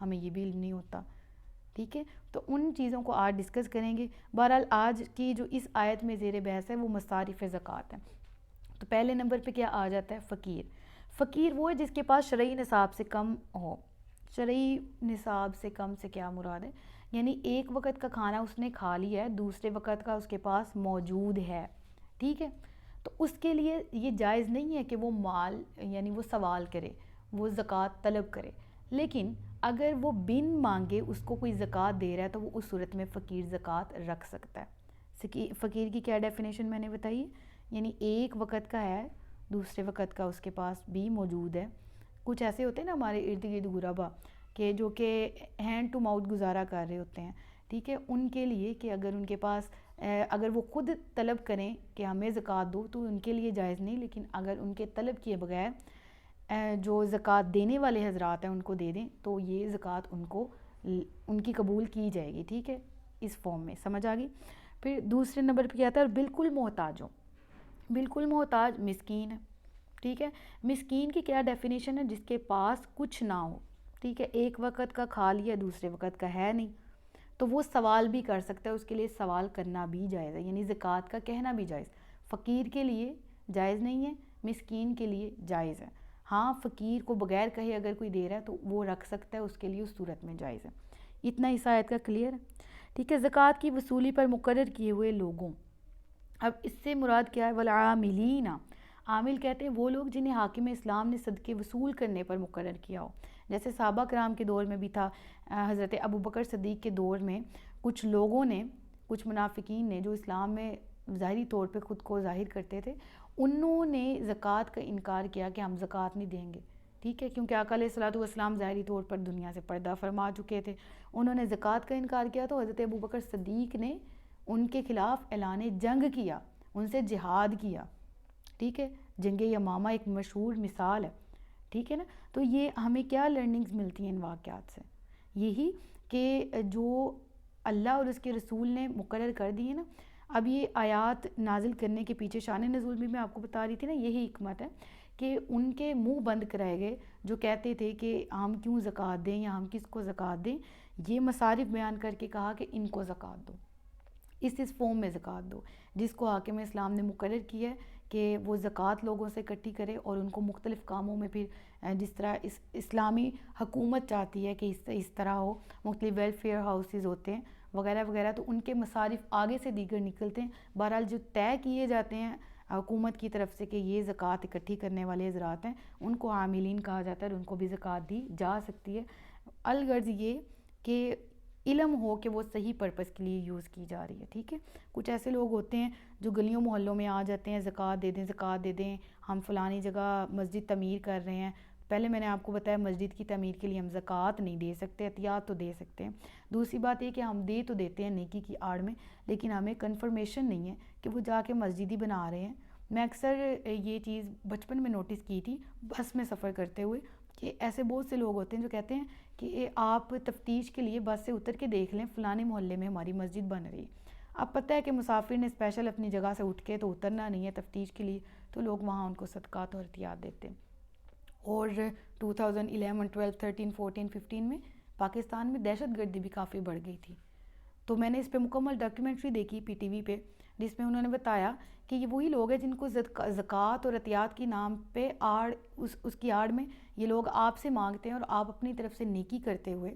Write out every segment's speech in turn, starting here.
ہمیں یہ بھی علم نہیں ہوتا. ٹھیک ہے, تو ان چیزوں کو آج ڈسکس کریں گے. بہرحال آج کی جو اس آیت میں زیر بحث ہے وہ مصارف زکوٰۃ ہے. تو پہلے نمبر پہ کیا آ جاتا ہے؟ فقیر. فقیر وہ ہے جس کے پاس شرعی نصاب سے کم ہو. شرعی نصاب سے کم سے کیا مراد ہے؟ یعنی ایک وقت کا کھانا اس نے کھا لیا ہے, دوسرے وقت کا اس کے پاس موجود ہے. ٹھیک ہے, تو اس کے لیے یہ جائز نہیں ہے کہ وہ مال یعنی وہ سوال کرے, وہ زکوٰۃ طلب کرے. لیکن اگر وہ بن مانگے اس کو کوئی زکوٰۃ دے رہا ہے تو وہ اس صورت میں فقیر زکوٰۃ رکھ سکتا ہے. فقیر کی کیا ڈیفینیشن میں نے بتائی؟ یعنی ایک وقت کا ہے, دوسرے وقت کا اس کے پاس بھی موجود ہے. کچھ ایسے ہوتے ہیں نا ہمارے ارد گرد غربا کہ جو کہ ہینڈ ٹو ماؤتھ گزارا کر رہے ہوتے ہیں. ٹھیک ہے, ان کے لیے کہ اگر ان کے پاس اگر وہ خود طلب کریں کہ ہمیں زکوٰۃ دو تو ان کے لیے جائز نہیں, لیکن اگر ان کے طلب کیے بغیر جو زکوٰۃ دینے والے حضرات ہیں ان کو دے دیں تو یہ زکوٰۃ ان کی قبول کی جائے گی. ٹھیک ہے, اس فارم میں سمجھ آ گئی. پھر دوسرے نمبر پہ کیا آتا ہے؟ بالکل محتاج ہو. بالکل محتاج مسکین ہے. ٹھیک ہے, مسکین کی کیا ڈیفینیشن ہے؟ جس کے پاس کچھ نہ ہو. ٹھیک ہے, ایک وقت کا کھا لیا, دوسرے وقت کا ہے نہیں, تو وہ سوال بھی کر سکتا ہے, اس کے لیے سوال کرنا بھی جائز ہے, یعنی زکوٰۃ کا کہنا بھی جائز. فقیر کے لیے جائز نہیں ہے, مسکین کے لیے جائز ہے. ہاں, فقیر کو بغیر کہے اگر کوئی دے رہا ہے تو وہ رکھ سکتا ہے, اس کے لیے اس صورت میں جائز ہے. اتنا اس آیت کا کلیئر ہے. ٹھیک ہے, زکوٰۃ کی وصولی پر مقرر کیے ہوئے لوگوں. اب اس سے مراد کیا ہے؟ والعاملین. عامل کہتے ہیں وہ لوگ جنہیں حاکم اسلام نے صدقے وصول کرنے پر مقرر کیا ہو. جیسے صحابہ کرام کے دور میں بھی تھا, حضرت ابو بکر صدیق کے دور میں کچھ لوگوں نے, کچھ منافقین نے جو اسلام میں ظاہری طور پہ خود کو ظاہر کرتے تھے, انہوں نے زکوٰۃ کا انکار کیا کہ ہم زکوٰۃ نہیں دیں گے. ٹھیک ہے, کیونکہ آقا علیہ الصلوۃ والسلام ظاہری طور پر دنیا سے پردہ فرما چکے تھے. انہوں نے زکوٰۃ کا انکار کیا تو حضرت ابو بکر صدیق نے ان کے خلاف اعلان جنگ کیا, ان سے جہاد کیا. ٹھیک ہے, جنگ یمامہ ایک مشہور مثال ہے. ٹھیک ہے نا, تو یہ ہمیں کیا لرننگز ملتی ہیں ان واقعات سے؟ یہی کہ جو اللہ اور اس کے رسول نے مقرر کر دی ہے نا. اب یہ آیات نازل کرنے کے پیچھے شان نزول بھی میں آپ کو بتا رہی تھی نا, یہی حکمت ہے کہ ان کے منہ بند کرائے گئے جو کہتے تھے کہ ہم کیوں زکوٰۃ دیں یا ہم کس کو زکوٰۃ دیں. یہ مصارف بیان کر کے کہا کہ ان کو زکوٰۃ دو, اس فارم میں زکوٰۃ دو جس کو حاکم اسلام نے مقرر کیا ہے کہ وہ زکوٰۃ لوگوں سے اکٹھی کرے اور ان کو مختلف کاموں میں پھر جس طرح اسلامی حکومت چاہتی ہے کہ اس طرح ہو, مختلف ویلفیئر ہاؤسز ہوتے ہیں وغیرہ وغیرہ, تو ان کے مصارف آگے سے دیگر نکلتے ہیں. بہرحال جو طے کیے جاتے ہیں حکومت کی طرف سے کہ یہ زکوٰۃ اکٹھی کرنے والے حضرات ہیں, ان کو عاملین کہا جاتا ہے اور ان کو بھی زکوٰۃ دی جا سکتی ہے. الغرض یہ کہ علم ہو کہ وہ صحیح پرپس کے لیے یوز کی جا رہی ہے. ٹھیک ہے, کچھ ایسے لوگ ہوتے ہیں جو گلیوں محلوں میں آ جاتے ہیں, زکوٰۃ دے دیں زکوٰۃ دے دیں, ہم فلانی جگہ مسجد تعمیر کر رہے ہیں. پہلے میں نے آپ کو بتایا مسجد کی تعمیر کے لیے ہم زکوٰۃ نہیں دے سکتے, احتیاط تو دے سکتے ہیں. دوسری بات یہ کہ ہم دے تو دیتے ہیں نیکی کی آڑ میں, لیکن ہمیں کنفرمیشن نہیں ہے کہ وہ جا کے مسجد ہی بنا رہے ہیں. میں اکثر یہ چیز بچپن میں نوٹس کی تھی بس میں سفر کرتے ہوئے کہ ایسے بہت سے لوگ ہوتے ہیں جو کہتے ہیں کہ آپ تفتیش کے لیے بس سے اتر کے دیکھ لیں فلانے محلے میں ہماری مسجد بن رہی ہے. اب پتہ ہے کہ مسافر نے اسپیشل اپنی جگہ سے اٹھ کے تو اترنا نہیں ہے تفتیش کے لیے, تو لوگ وہاں ان کو صدقات اور احتیاط دیتے ہیں. اور 2011, 12, 13, 14, 15 میں پاکستان میں دہشت گردی بھی کافی بڑھ گئی تھی. تو میں نے اس پہ مکمل ڈاکیومنٹری دیکھی پی ٹی وی پہ, جس میں انہوں نے بتایا کہ یہ وہی لوگ ہیں جن کو زکوٰۃ اور احتیاط کی نام پہ اس کی آڑ میں یہ لوگ آپ سے مانگتے ہیں اور آپ اپنی طرف سے نیکی کرتے ہوئے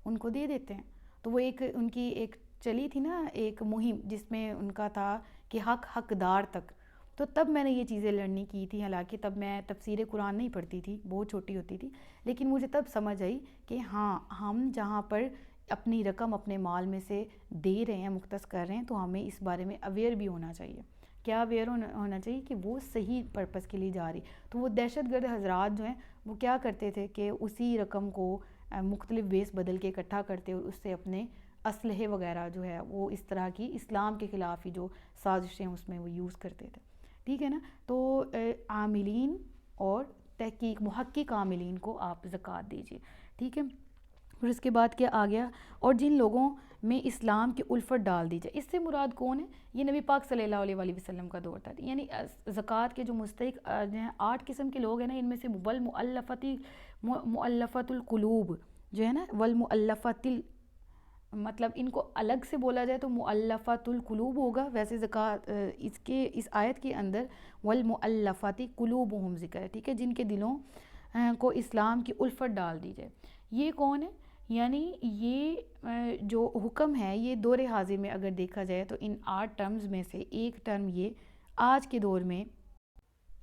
ان کو دے دیتے ہیں. تو وہ ان کی ایک چلی تھی نا ایک مہم جس میں ان کا تھا کہ حقدار تک. تو تب میں نے یہ چیزیں لرننگ کی تھی, حالانکہ تب میں تفسیر قرآن نہیں پڑھتی تھی, بہت چھوٹی ہوتی تھی, لیکن مجھے تب سمجھ آئی کہ ہاں ہم جہاں پر اپنی رقم اپنے مال میں سے دے رہے ہیں, مختص کر رہے ہیں, تو ہمیں اس بارے میں اویئر بھی ہونا چاہیے. کیا اویئر ہونا چاہیے کہ وہ صحیح پرپس کے لیے جا رہی. تو وہ دہشت گرد حضرات جو ہیں وہ کیا کرتے تھے کہ اسی رقم کو مختلف بیس بدل کے اکٹھا کرتے اور اس سے اپنے اسلحے وغیرہ جو ہے وہ اس طرح کی اسلام کے خلاف ہی جو سازشیں اس میں وہ یوز کرتے تھے. ٹھیک ہے نا, تو عاملین اور تحقیق محقق عاملین کو آپ زکوٰۃ دیجیے. ٹھیک ہے, اور اس کے بعد کیا آ گیا, اور جن لوگوں میں اسلام کی الفت ڈال دی جائے. اس سے مراد کون ہے؟ یہ نبی پاک صلی اللہ علیہ وآلہ وسلم کا دور تھا. یعنی زکوٰۃ کے جو مستحق 8 قسم کے لوگ ہیں نا, ان میں سے مؤلفۃ القلوب جو ہے نا والمؤلفۃ مطلب ان کو الگ سے بولا جائے تو مؤلفۃ القلوب ہوگا، ویسے زکوٰۃ اس آیت کے اندر والمؤلفۃ قلوبہم ذکر ہے، ٹھیک ہے، جن کے دلوں کو اسلام کی الفت ڈال دی جائے. یہ کون ہے؟ یعنی یہ جو حکم ہے یہ دور حاضر میں اگر دیکھا جائے تو ان 8 ٹرمز میں سے ایک ٹرم یہ آج کے دور میں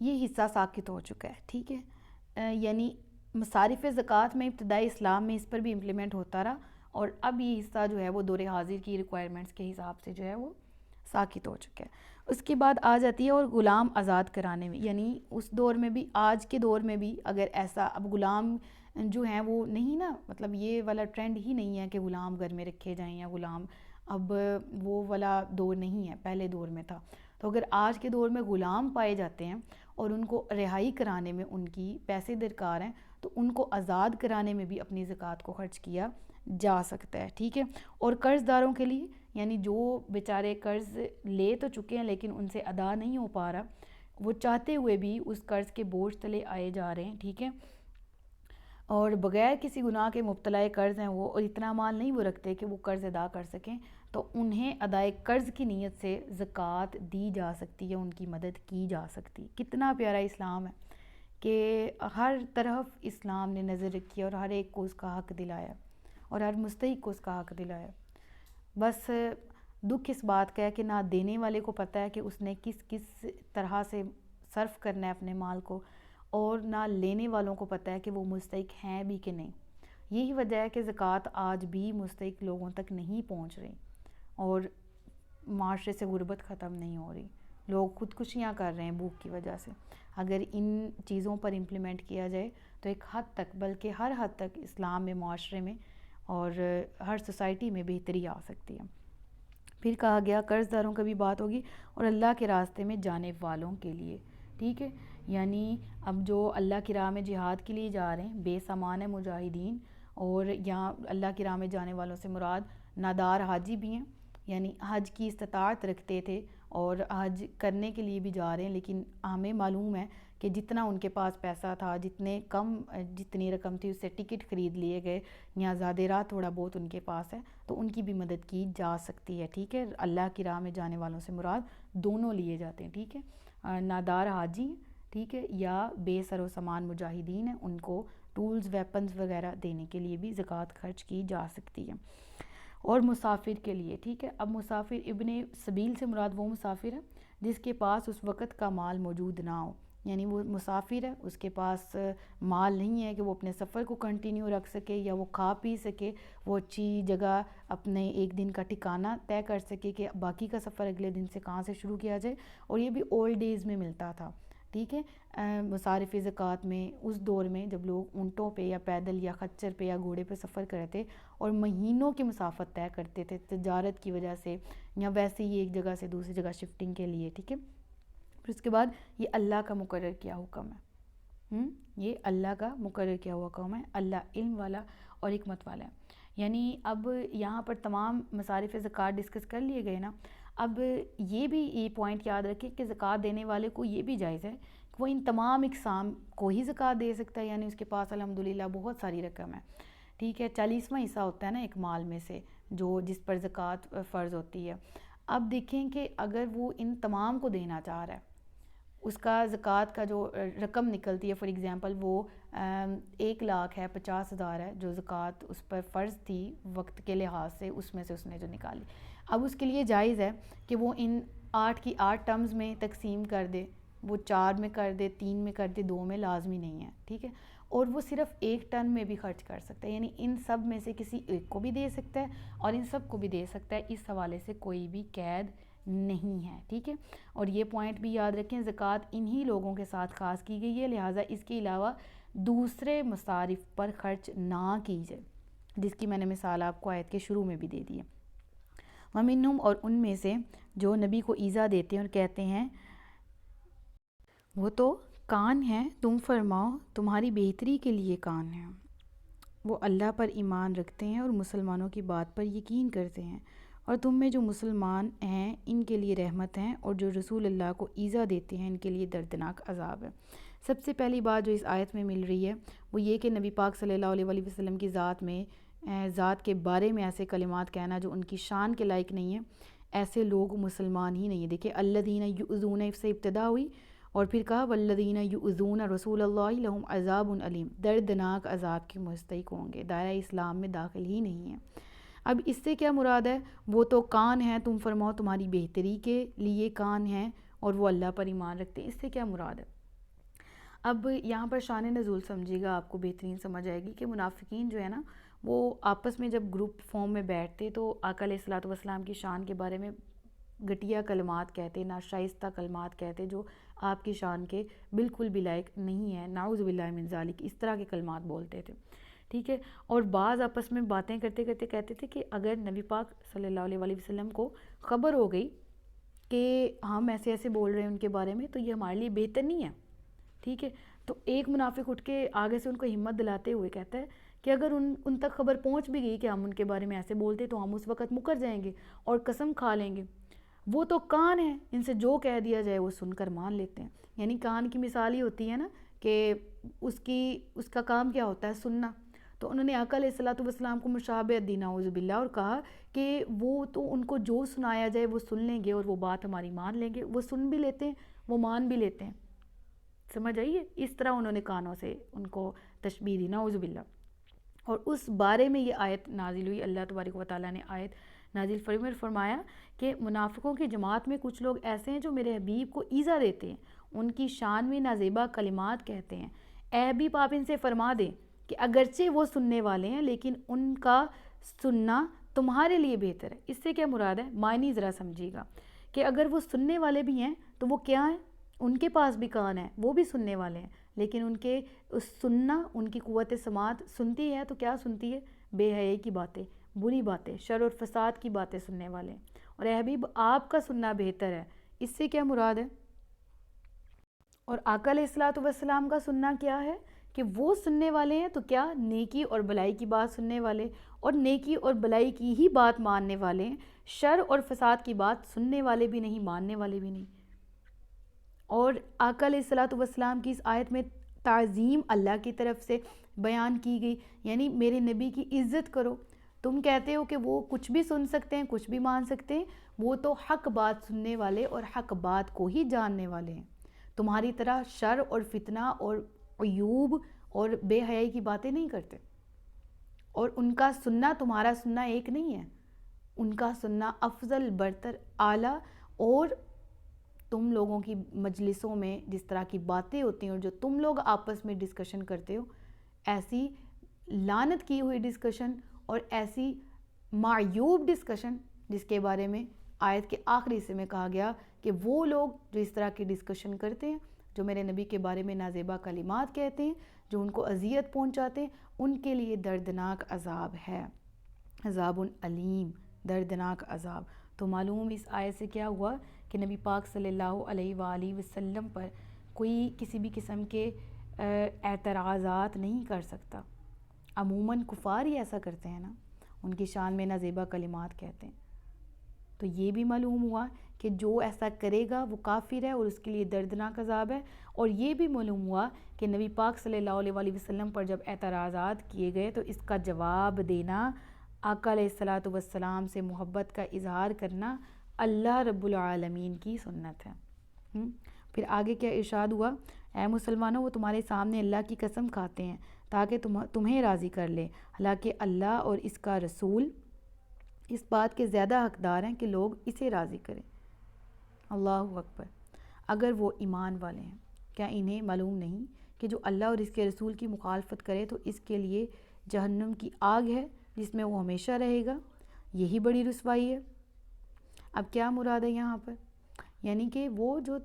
یہ حصہ ساقط ہو چکا ہے، ٹھیک ہے. یعنی مصارف زکوٰۃ میں ابتدائی اسلام میں اس پر بھی امپلیمنٹ ہوتا رہا، اور اب یہ حصہ جو ہے وہ دور حاضر کی ریکوائرمنٹس کے حساب سے جو ہے وہ ساقط ہو چکا ہے. اس کے بعد آ جاتی ہے اور غلام آزاد کرانے میں، یعنی اس دور میں بھی، آج کے دور میں بھی اگر ایسا اب غلام جو ہیں وہ نہیں نا، مطلب یہ والا ٹرینڈ ہی نہیں ہے کہ غلام گھر میں رکھے جائیں یا غلام، اب وہ والا دور نہیں ہے، پہلے دور میں تھا. تو اگر آج کے دور میں غلام پائے جاتے ہیں اور ان کو رہائی کرانے میں ان کی پیسے درکار ہیں تو ان کو آزاد کرانے میں بھی اپنی زکوٰۃ کو خرچ کیا جا سکتا ہے، ٹھیک ہے. اور قرض داروں کے لیے، یعنی جو بیچارے قرض لے تو چکے ہیں لیکن ان سے ادا نہیں ہو پا رہا، وہ چاہتے ہوئے بھی اس قرض کے بوجھ تلے آئے جا رہے ہیں، ٹھیک ہے، اور بغیر کسی گناہ کے مبتلا قرض ہیں وہ، اور اتنا مال نہیں وہ رکھتے کہ وہ قرض ادا کر سکیں، تو انہیں ادائے قرض کی نیت سے زکوٰۃ دی جا سکتی ہے، ان کی مدد کی جا سکتی. کتنا پیارا اسلام ہے کہ ہر طرف اسلام نے نظر رکھی اور ہر ایک کو اس کا حق دلایا اور ہر مستحق کو اس کا حق دلایا. بس دکھ اس بات کا ہے کہ نہ دینے والے کو پتہ ہے کہ اس نے کس کس طرح سے صرف کرنا ہے اپنے مال کو، اور نہ لینے والوں کو پتہ ہے کہ وہ مستحق ہیں بھی کہ نہیں. یہی وجہ ہے کہ زکوٰۃ آج بھی مستحق لوگوں تک نہیں پہنچ رہی اور معاشرے سے غربت ختم نہیں ہو رہی. لوگ خودکشیاں کر رہے ہیں بھوک کی وجہ سے. اگر ان چیزوں پر امپلیمنٹ کیا جائے تو ایک حد تک، بلکہ ہر حد تک اسلام میں، معاشرے میں اور ہر سوسائٹی میں بہتری آ سکتی ہے. پھر کہا گیا قرض داروں کا بھی بات ہوگی اور اللہ کے راستے میں جانے والوں کے لیے، ٹھیک ہے. یعنی اب جو اللہ کی راہ میں جہاد کے لیے جا رہے ہیں، بے سامان مجاہدین، اور یہاں اللہ کی راہ میں جانے والوں سے مراد نادار حاجی بھی ہیں، یعنی حج کی استطاعت رکھتے تھے اور حج کرنے کے لیے بھی جا رہے ہیں، لیکن ہمیں معلوم ہے کہ جتنا ان کے پاس پیسہ تھا، جتنی رقم تھی اس سے ٹکٹ خرید لیے گئے، یا زیادہ راہ تھوڑا بہت ان کے پاس ہے تو ان کی بھی مدد کی جا سکتی ہے، ٹھیک ہے. اللہ کی راہ میں جانے والوں سے مراد دونوں لیے جاتے ہیں، ٹھیک ہے، نادار حاجی، ٹھیک ہے، یا بے سر و سامان مجاہدین ہیں، ان کو ٹولز، ویپنز وغیرہ دینے کے لیے بھی زکوٰۃ خرچ کی جا سکتی ہے. اور مسافر کے لیے، ٹھیک ہے. اب مسافر ابن سبیل سے مراد وہ مسافر ہے جس کے پاس اس وقت کا مال موجود نہ ہو، یعنی وہ مسافر ہے، اس کے پاس مال نہیں ہے کہ وہ اپنے سفر کو کنٹینیو رکھ سکے یا وہ کھا پی سکے، وہ اچھی جگہ اپنے ایک دن کا ٹھکانہ طے کر سکے کہ باقی کا سفر اگلے دن سے کہاں سے شروع کیا جائے. اور یہ بھی اولڈ ڈیز میں ملتا تھا، ٹھیک ہے. مصارف زکوٰۃ میں اس دور میں جب لوگ اونٹوں پہ یا پیدل یا خچر پہ یا گھوڑے پہ سفر کرتے اور مہینوں کی مسافت طے کرتے تھے تجارت کی وجہ سے یا ویسے ہی ایک جگہ سے دوسری جگہ شفٹنگ کے لیے، ٹھیک ہے. پھر اس کے بعد یہ اللہ کا مقرر کیا حکم ہے، یہ اللہ کا مقرر کیا ہوا حکم ہے. اللہ علم والا اور حکمت والا ہے. یعنی اب یہاں پر تمام مصارف زکوٰۃ ڈسکس کر لیے گئے نا. اب یہ بھی یہ پوائنٹ یاد رکھیں کہ زکوٰۃ دینے والے کو یہ بھی جائز ہے کہ وہ ان تمام اقسام کو ہی زکوٰۃ دے سکتا ہے، یعنی اس کے پاس الحمدللہ بہت ساری رقم ہے، ٹھیک ہے. 40واں حصہ ہوتا ہے نا ایک مال میں سے جس پر زکوٰۃ فرض ہوتی ہے. اب دیکھیں کہ اگر وہ ان تمام کو دینا چاہ رہا ہے، اس کا زکوٰۃ کا جو رقم نکلتی ہے، فار ایگزامپل وہ 1,00,000 ہے، 50,000 ہے جو زکوٰۃ اس پر فرض تھی وقت کے لحاظ سے، اس میں سے اس نے جو نکالی. اب اس کے لیے جائز ہے کہ وہ ان 8 کی 8 ٹرمز میں تقسیم کر دے، وہ 4 میں کر دے، 3 میں کر دے، 2 میں لازمی نہیں ہے، ٹھیک ہے. اور وہ صرف ایک ٹرم میں بھی خرچ کر سکتا ہے، یعنی ان سب میں سے کسی ایک کو بھی دے سکتا ہے اور ان سب کو بھی دے سکتا ہے. اس حوالے سے کوئی بھی قید نہیں ہے، ٹھیک ہے. اور یہ پوائنٹ بھی یاد رکھیں، زکوٰۃ انہی لوگوں کے ساتھ خاص کی گئی ہے، لہٰذا اس کے علاوہ دوسرے مصارف پر خرچ نہ کی جائے، جس کی میں نے مثال آپ کو آیت کے شروع میں بھی دے دی ہے. وَمِنْهُمْ، اور ان میں سے جو نبی کو ایذا دیتے ہیں اور کہتے ہیں وہ تو کان ہیں، تم فرماؤ تمہاری بہتری کے لیے کان ہیں. وہ اللہ پر ایمان رکھتے ہیں اور مسلمانوں کی بات پر یقین کرتے ہیں، اور تم میں جو مسلمان ہیں ان کے لیے رحمت ہیں، اور جو رسول اللہ کو ایذا دیتے ہیں ان کے لیے دردناک عذاب ہے. سب سے پہلی بات جو اس آیت میں مل رہی ہے وہ یہ کہ نبی پاک صلی اللہ علیہ وسلم کی ذات کے بارے میں ایسے کلمات کہنا جو ان کی شان کے لائق نہیں ہیں، ایسے لوگ مسلمان ہی نہیں ہیں۔ دیکھیں الذین یؤذون سے ابتدا ہوئی اور پھر کہا والذین یؤذون رسول اللہ لہم عذاب علیم، دردناک عذاب کے مستحق ہوں گے، دائرہ اسلام میں داخل ہی نہیں ہیں۔ اب اس سے کیا مراد ہے؟ وہ تو کان ہیں، تم فرماؤ تمہاری بہتری کے لیے کان ہیں اور وہ اللہ پر ایمان رکھتے ہیں، اس سے کیا مراد ہے؟ اب یہاں پر شان نزول سمجھے گا، آپ کو بہترین سمجھ آئے گی کہ منافقین جو ہے نا وہ آپس میں جب گروپ فارم میں بیٹھتے تو آقا علیہ الصلوۃ والسلام کی شان کے بارے میں گھٹیا کلمات کہتے، ناشائستہ کلمات کہتے جو آپ کی شان کے بالکل بھی لائق نہیں ہیں، نعوذ باللہ من ذالک، اس طرح کے کلمات بولتے تھے، ٹھیک ہے۔ اور بعض آپس میں باتیں کرتے کرتے کہتے تھے کہ اگر نبی پاک صلی اللہ علیہ وسلم کو خبر ہو گئی کہ ہم ایسے ایسے بول رہے ہیں ان کے بارے میں تو یہ ہمارے لیے بہتر نہیں ہے، ٹھیک ہے۔ تو ایک منافق اٹھ کے آگے سے ان کو ہمت دلاتے ہوئے کہتا ہے کہ اگر ان تک خبر پہنچ بھی گئی کہ ہم ان کے بارے میں ایسے بولتے تو ہم اس وقت مکر جائیں گے اور قسم کھا لیں گے، وہ تو کان ہیں، ان سے جو کہہ دیا جائے وہ سن کر مان لیتے ہیں۔ یعنی کان کی مثال ہی ہوتی ہے نا کہ اس کا کام کیا ہوتا ہے؟ سننا۔ تو انہوں نے آقا علیہ الصلوۃ والسلام کو مشابہت دی نعوذ باللہ اور کہا کہ وہ تو ان کو جو سنایا جائے وہ سن لیں گے اور وہ بات ہماری مان لیں گے، وہ سن بھی لیتے ہیں، وہ مان بھی لیتے ہیں، سمجھ آئیے؟ اس طرح انہوں نے کانوں سے ان کو تشبیہ دی نعوذ باللہ۔ اور اس بارے میں یہ آیت نازل ہوئی، اللہ تبارک و تعالیٰ نے آیت نازل فرمایا کہ منافقوں کی جماعت میں کچھ لوگ ایسے ہیں جو میرے حبیب کو ایذا دیتے ہیں، ان کی شان میں نازیبا کلمات کہتے ہیں۔ اے حبیب آپ ان سے فرما دیں کہ اگرچہ وہ سننے والے ہیں لیکن ان کا سننا تمہارے لیے بہتر ہے۔ اس سے کیا مراد ہے؟ معنی ذرا سمجھیے گا کہ اگر وہ سننے والے بھی ہیں تو وہ کیا ہیں؟ ان کے پاس بھی کان ہے، وہ بھی سننے والے ہیں، لیکن ان کے سننا، ان کی قوت سماعت سنتی ہے تو کیا سنتی ہے؟ بے حیائی کی باتیں، بری باتیں، شر اور فساد کی باتیں سننے والے ہیں۔ اور اے حبیب آپ کا سننا بہتر ہے، اس سے کیا مراد ہے؟ اور آقا علیہ الصلوۃ والسلام کا سننا کیا ہے کہ وہ سننے والے ہیں تو کیا؟ نیکی اور بلائی کی بات سننے والے، اور نیکی اور بلائی کی ہی بات ماننے والے ہیں، شر اور فساد کی بات سننے والے بھی نہیں، ماننے والے بھی نہیں۔ اور آقا علیہ الصلوۃ والسلام کی اس آیت میں تعظیم اللہ کی طرف سے بیان کی گئی، یعنی میرے نبی کی عزت کرو۔ تم کہتے ہو کہ وہ کچھ بھی سن سکتے ہیں، کچھ بھی مان سکتے ہیں، وہ تو حق بات سننے والے اور حق بات کو ہی جاننے والے ہیں، تمہاری طرح شر اور فتنہ اور عیوب اور بے حیائی کی باتیں نہیں کرتے۔ اور ان کا سننا تمہارا سننا ایک نہیں ہے، ان کا سننا افضل، برتر، اعلیٰ، اور تم لوگوں کی مجلسوں میں جس طرح کی باتیں ہوتی ہیں اور جو تم لوگ آپس میں ڈسکشن کرتے ہو، ایسی لعنت کی ہوئی ڈسکشن اور ایسی معیوب ڈسکشن جس کے بارے میں آیت کے آخری حصے میں کہا گیا کہ وہ لوگ جو اس طرح کی ڈسکشن کرتے ہیں، جو میرے نبی کے بارے میں نازیبا کلمات کہتے ہیں، جو ان کو اذیت پہنچاتے ہیں، ان کے لیے دردناک عذاب ہے، عذاب علیم، دردناک عذاب۔ تو معلوم اس آیت سے کیا ہوا کہ نبی پاک صلی اللہ علیہ وآلہ وسلم پر کوئی کسی بھی قسم کے اعتراضات نہیں کر سکتا۔ عموماً کفار ہی ایسا کرتے ہیں نا، ان کی شان میں نازیبا کلمات کہتے ہیں۔ تو یہ بھی معلوم ہوا کہ جو ایسا کرے گا وہ کافر ہے اور اس کے لیے دردناک عذاب ہے۔ اور یہ بھی معلوم ہوا کہ نبی پاک صلی اللہ علیہ وآلہ وسلم پر جب اعتراضات کیے گئے تو اس کا جواب دینا، آقا علیہ الصلوۃ والسلام سے محبت کا اظہار کرنا اللہ رب العالمین کی سنت ہے۔ پھر آگے کیا ارشاد ہوا؟ اے مسلمانوں، وہ تمہارے سامنے اللہ کی قسم کھاتے ہیں تاکہ تمہیں راضی کر لے، حالانکہ اللہ اور اس کا رسول اس بات کے زیادہ حقدار ہیں کہ لوگ اسے راضی کریں۔ اللہ اکبر۔ اگر وہ ایمان والے ہیں، کیا انہیں معلوم نہیں کہ جو اللہ اور اس کے رسول کی مخالفت کرے تو اس کے لیے جہنم کی آگ ہے جس میں وہ ہمیشہ رہے گا، یہی بڑی رسوائی ہے۔ اب کیا مراد ہے یہاں پر؟ یعنی کہ وہ جو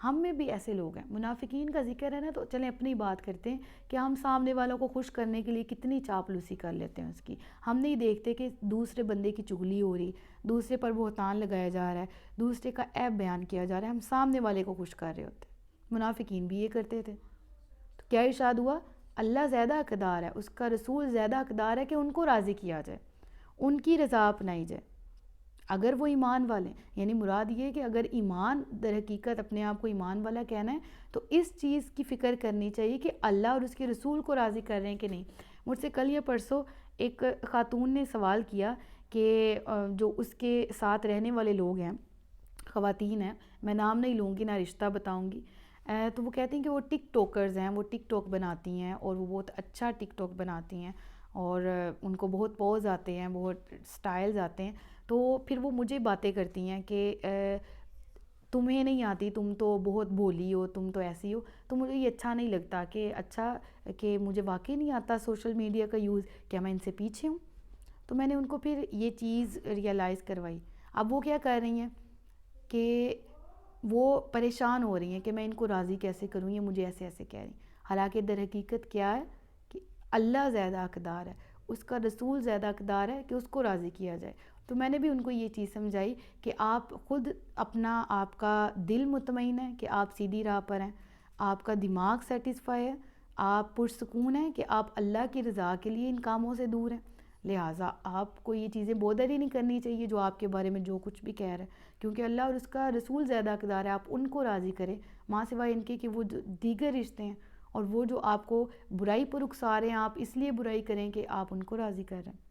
ہم میں بھی ایسے لوگ ہیں، منافقین کا ذکر ہے نا، تو چلیں اپنی بات کرتے ہیں کہ ہم سامنے والوں کو خوش کرنے کے لیے کتنی چاپلوسی کر لیتے ہیں اس کی۔ ہم نہیں دیکھتے کہ دوسرے بندے کی چغلی ہو رہی، دوسرے پر بہتان لگایا جا رہا ہے، دوسرے کا عیب بیان کیا جا رہا ہے، ہم سامنے والے کو خوش کر رہے ہوتے ہیں۔ منافقین بھی یہ کرتے تھے۔ تو کیا ارشاد ہوا؟ اللہ زیادہ حقدار ہے، اس کا رسول زیادہ حقدار ہے کہ ان کو راضی کیا جائے، ان کی رضا اپنائی جائے۔ اگر وہ ایمان والے ہیں، یعنی مراد یہ ہے کہ اگر ایمان در حقیقت اپنے آپ کو ایمان والا کہنا ہے تو اس چیز کی فکر کرنی چاہیے کہ اللہ اور اس کے رسول کو راضی کر رہے ہیں کہ نہیں۔ مجھ سے کل یا پرسوں ایک خاتون نے سوال کیا کہ جو اس کے ساتھ رہنے والے لوگ ہیں، خواتین ہیں، میں نام نہیں لوں گی نہ رشتہ بتاؤں گی، تو وہ کہتی ہیں کہ وہ ٹک ٹوکرز ہیں، وہ ٹک ٹوک بناتی ہیں اور وہ بہت اچھا ٹک ٹوک بناتی ہیں اور ان کو بہت پوز آتے ہیں، بہت سٹائلز آتے ہیں۔ تو پھر وہ مجھے باتیں کرتی ہیں کہ تمہیں نہیں آتی، تم تو بہت بولی ہو، تم تو ایسی ہو۔ تو مجھے یہ اچھا نہیں لگتا کہ اچھا کہ مجھے واقعی نہیں آتا سوشل میڈیا کا یوز، کیا میں ان سے پیچھے ہوں؟ تو میں نے ان کو پھر یہ چیز ریئلائز کروائی۔ اب وہ کیا کر رہی ہیں کہ وہ پریشان ہو رہی ہیں کہ میں ان کو راضی کیسے کروں، یہ مجھے ایسے ایسے کہہ رہی ہیں۔ حالانکہ در حقیقت کیا ہے کہ اللہ زیادہ حقدار ہے، اس کا رسول زیادہ حقدار ہے کہ اس کو راضی کیا جائے۔ تو میں نے بھی ان کو یہ چیز سمجھائی کہ آپ خود اپنا، آپ کا دل مطمئن ہے کہ آپ سیدھی راہ پر ہیں، آپ کا دماغ سیٹسفائی ہے، آپ پرسکون ہیں کہ آپ اللہ کی رضا کے لیے ان کاموں سے دور ہیں، لہٰذا آپ کو یہ چیزیں بودر ہی نہیں کرنی چاہیے جو آپ کے بارے میں جو کچھ بھی کہہ رہے ہیں، کیونکہ اللہ اور اس کا رسول زیادہ حقدار ہے۔ آپ ان کو راضی کریں، ماں سوائے ان کے کہ وہ جو دیگر رشتے ہیں اور وہ جو آپ کو برائی پر اکسا رہے ہیں، آپ اس لیے برائی کریں کہ آپ ان کو راضی کر رہے ہیں۔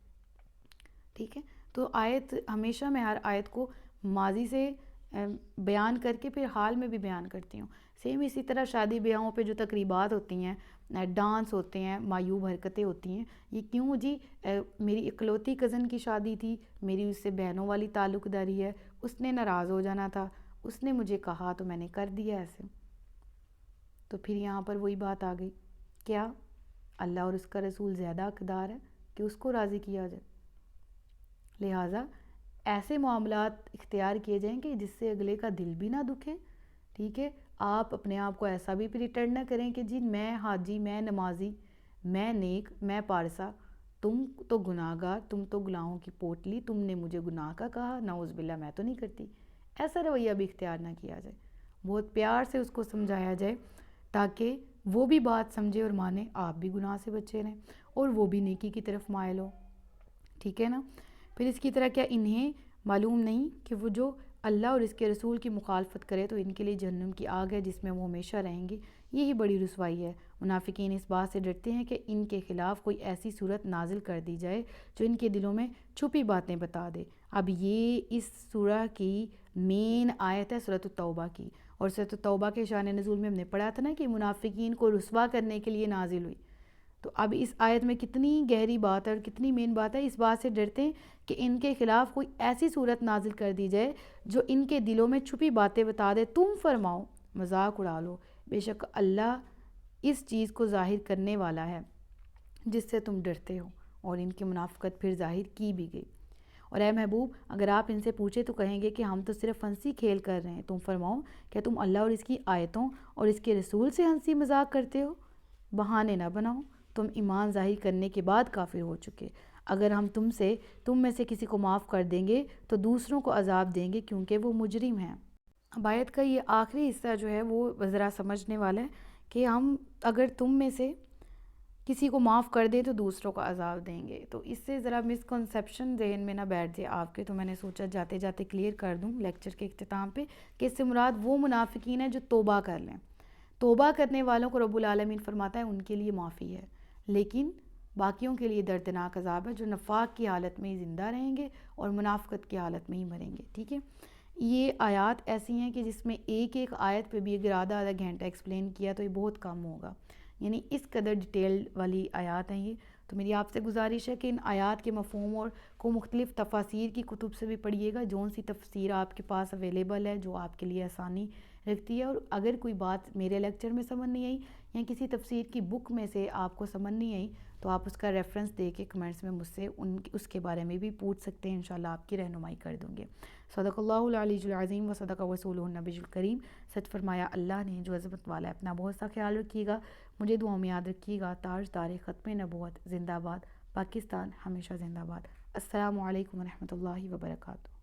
ٹھیک ہے، تو آیت ہمیشہ میں ہر آیت کو ماضی سے بیان کر کے پھر حال میں بھی بیان کرتی ہوں۔ سیم اسی طرح شادی بیاہوں پہ جو تقریبات ہوتی ہیں، ڈانس ہوتے ہیں، معیوب حرکتیں ہوتی ہیں، یہ کیوں جی؟ میری اکلوتی کزن کی شادی تھی، میری اس سے بہنوں والی تعلق داری ہے، اس نے ناراض ہو جانا تھا، اس نے مجھے کہا تو میں نے کر دیا ایسے۔ تو پھر یہاں پر وہی بات آ گئی، کیا اللہ اور اس کا رسول زیادہ حقدار ہے کہ اس کو راضی کیا جائے؟ لہٰذا ایسے معاملات اختیار کیے جائیں کہ جس سے اگلے کا دل بھی نہ دکھے۔ ٹھیک ہے، آپ اپنے آپ کو ایسا بھی پریٹینڈ نہ کریں کہ جی میں حاجی، میں نمازی، میں نیک، میں پارسا، تم تو گناہ گار، تم تو گناہوں کی پوٹلی، تم نے مجھے گناہ کا کہا، نعوذ باللہ میں تو نہیں کرتی۔ ایسا رویہ بھی اختیار نہ کیا جائے، بہت پیار سے اس کو سمجھایا جائے تاکہ وہ بھی بات سمجھے اور مانے، آپ بھی گناہ سے بچے رہیں اور وہ بھی نیکی کی طرف مائل ہو۔ ٹھیک ہے نا؟ پھر اس کی طرح کیا انہیں معلوم نہیں کہ وہ جو اللہ اور اس کے رسول کی مخالفت کرے تو ان کے لیے جہنم کی آگ ہے جس میں وہ ہمیشہ رہیں گی، یہی بڑی رسوائی ہے۔ منافقین اس بات سے ڈرتے ہیں کہ ان کے خلاف کوئی ایسی صورت نازل کر دی جائے جو ان کے دلوں میں چھپی باتیں بتا دے۔ اب یہ اس سورہ کی مین آیت ہے سورۃ التوبہ کی، اور سورۃ التوبہ کے شان نزول میں ہم نے پڑھا تھا نا کہ منافقین کو رسوا کرنے کے لیے نازل ہوئی۔ تو اب اس آیت میں کتنی گہری بات ہے اور کتنی مین بات ہے، اس بات سے ڈرتے ہیں کہ ان کے خلاف کوئی ایسی صورت نازل کر دی جائے جو ان کے دلوں میں چھپی باتیں بتا دے۔ تم فرماؤ، مذاق اڑا لو، بے شک اللہ اس چیز کو ظاہر کرنے والا ہے جس سے تم ڈرتے ہو، اور ان کی منافقت پھر ظاہر کی بھی گئی۔ اور اے محبوب، اگر آپ ان سے پوچھیں تو کہیں گے کہ ہم تو صرف ہنسی کھیل کر رہے ہیں، تم فرماؤ کہ تم اللہ اور اس کی آیتوں اور اس کے رسول سے ہنسی مذاق کرتے ہو؟ بہانے نہ بناؤ، تم ایمان ظاہر کرنے کے بعد کافر ہو چکے۔ اگر ہم تم میں سے کسی کو معاف کر دیں گے تو دوسروں کو عذاب دیں گے کیونکہ وہ مجرم ہیں۔ اب آیت کا یہ آخری حصہ جو ہے وہ ذرا سمجھنے والا ہے کہ ہم اگر تم میں سے کسی کو معاف کر دیں تو دوسروں کو عذاب دیں گے، تو اس سے ذرا مسکنسیپشن ذہن میں نہ بیٹھ جائے آپ کے، تو میں نے سوچا جاتے جاتے کلیئر کر دوں لیکچر کے اختتام پہ کہ اس سے مراد وہ منافقین ہیں جو توبہ کر لیں۔ توبہ کرنے والوں کو رب العالمین فرماتا ہے ان کے لیے معافی ہے، لیکن باقیوں کے لیے دردناک عذاب ہے جو نفاق کی حالت میں ہی زندہ رہیں گے اور منافقت کی حالت میں ہی مریں گے۔ ٹھیک ہے، یہ آیات ایسی ہیں کہ جس میں ایک ایک آیت پہ بھی اگر آدھا گھنٹہ ایکسپلین کیا تو یہ بہت کم ہوگا، یعنی اس قدر ڈیٹیل والی آیات ہیں یہ۔ تو میری آپ سے گزارش ہے کہ ان آیات کے مفہوم اور کو مختلف تفاسیر کی کتب سے بھی پڑھیے گا، جون سی تفسیر آپ کے پاس اویلیبل ہے جو آپ کے لیے آسانی رکھتی ہے، اور اگر کوئی بات میرے لیکچر میں سمجھ نہیں آئی یا کسی تفسیر کی بک میں سے آپ کو سمجھ نہیں آئی تو آپ اس کا ریفرنس دے کے کمنٹس میں مجھ سے اس کے بارے میں بھی پوچھ سکتے ہیں، انشاءاللہ آپ کی رہنمائی کر دوں گے۔ صدق اللہ العلی العظیم و صدق رسولہ النبی الکریم، سچ فرمایا اللہ نے جو عظمت والا ہے۔ اپنا بہت سا خیال رکھیے گا، مجھے دعاؤں میں یاد رکھیے گا۔ تاجدار ختم نبوت زندہ باد، پاکستان ہمیشہ زندہ باد۔ السلام علیکم ورحمۃ اللہ وبرکاتہ۔